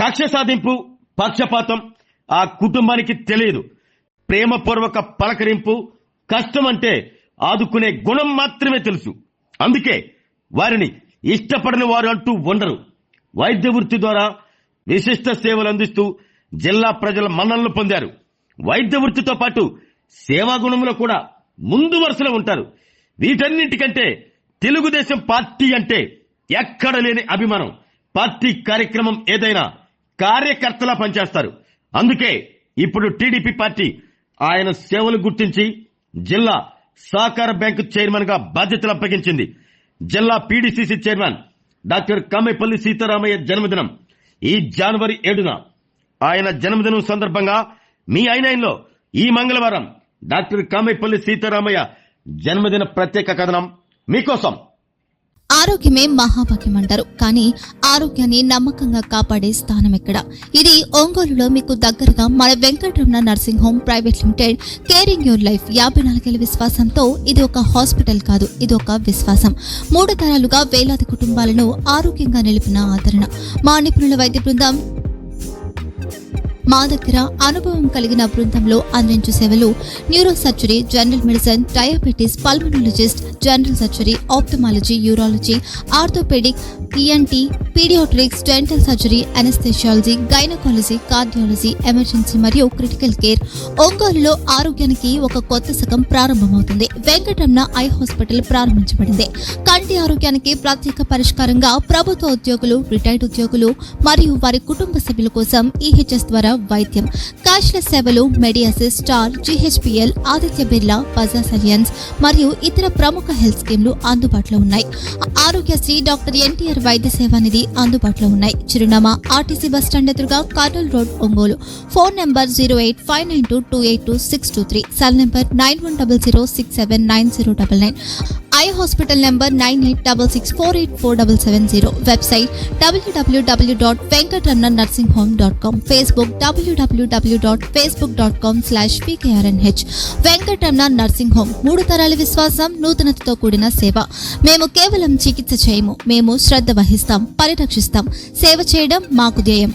కక్ష సాధింపు, పక్షపాతం ఆ కుటుంబానికి తెలియదు. ప్రేమపూర్వక పలకరింపు, కష్టం అంటే ఆదుకునే గుణం మాత్రమే తెలుసు. అందుకే వారిని ఇష్టపడని వారు అంటూ ఉండరు. వైద్య వృత్తి ద్వారా విశిష్ట సేవలు అందిస్తూ జిల్లా ప్రజల మన్ననలు పొందారు. వైద్య వృత్తితో పాటు సేవా గుణంలో కూడా ముందు వరుసలో ఉంటారు. వీటన్నింటికంటే తెలుగుదేశం పార్టీ అంటే ఎక్కడ లేని అభిమానం. పార్టీ కార్యక్రమం ఏదైనా కార్యకర్తలా పనిచేస్తారు. అందుకే ఇప్పుడు టీడీపీ పార్టీ ఆయన సేవలు గుర్తించి జిల్లా సహకార బ్యాంకు చైర్మన్ గా బాధ్యతలు అప్పగించింది. జిల్లా PDCC chairman doctor Kamepalli Sitaramayya జన్మదినం ఈ జనవరి 7న. ఆయన జన్మదినం సందర్భంగా మీ ఐ9లో ఈ మంగళవారం డాక్టర్ కామెపల్లి సీతారామయ్య జన్మదిన ప్రత్యేక కథనం మీకోసం. ఆరోగ్యమే మహాభాగ్యం అంటారు, కానీ ఆరోగ్యాన్ని నమ్మకంగా కాపాడే స్థానం ఎక్కడ? ఇది ఒంగోలులో మీకు దగ్గరగా మన Venkataramana nursing home private limited. Caring your life 54 ఏళ్ల విశ్వాసంతో ఇది ఒక హాస్పిటల్ కాదు, ఇది ఒక విశ్వాసం. 3 తరాలుగా వేలాది కుటుంబాలను ఆరోగ్యంగా నిలిపిన ఆదరణ. మా నిపుణుల వైద్య బృందం మా దగ్గర అనుభవం కలిగిన బృందంలో అందించే సేవలు neuro surgery, general medicine, diabetes, pulmonologist, general surgery, ophthalmology, urology, orthopaedic, ENT, paediatrics, dental surgery, anaesthesiology, gynaecology, cardiology, emergency మరియు క్రిటికల్ కేర్. ఒంగోలులో ఆరోగ్యానికి ఒక కొత్త శకం ప్రారంభమవుతుంది. వెంకటరమణ ఐ హాస్పిటల్ ప్రారంభించబడింది. కంటి ఆరోగ్యానికి ప్రత్యేక పరిష్కారంగా ప్రభుత్వ ఉద్యోగులు, రిటైర్డ్ ఉద్యోగులు మరియు వారి కుటుంబ సభ్యుల కోసం ఈహెచ్ఎస్ ద్వారా వైద్యం, క్యాష్లెస్ సేవలు, మెడియాసిస్, స్టార్, జీహెచ్పీఎల్, ఆదిత్య బిర్లా, బజాజ్ అలియన్స్ మరియు ఇతర ప్రముఖ హెల్త్ స్కీమ్లు అందుబాటులో ఉన్నాయి. ఆరోగ్యశ్రీ, డాక్టర్ ఎన్టీఆర్ వైద్య సేవా నిధి అందుబాటులో ఉన్నాయి. చిరునామా ఆర్టీసీ బస్టాండ్ ఎదురుగా, Kurnool road, Ongole. Phone number 08592282623, cell number 9100679099. Eye hospital number 9866484770. Website www.venkatramananursinghome.com. Facebook www.facebook.com/pkrnh. Venkataramana nursing home, 3 తరాల విశ్వాసం, నూతనతతో కూడిన సేవ. మేము కేవలం చికిత్స చేయము, మేము శ్రద్ధ వహిస్తాం, పరిరక్షిస్తాం. సేవ చేయడం మాకు ధ్యేయం.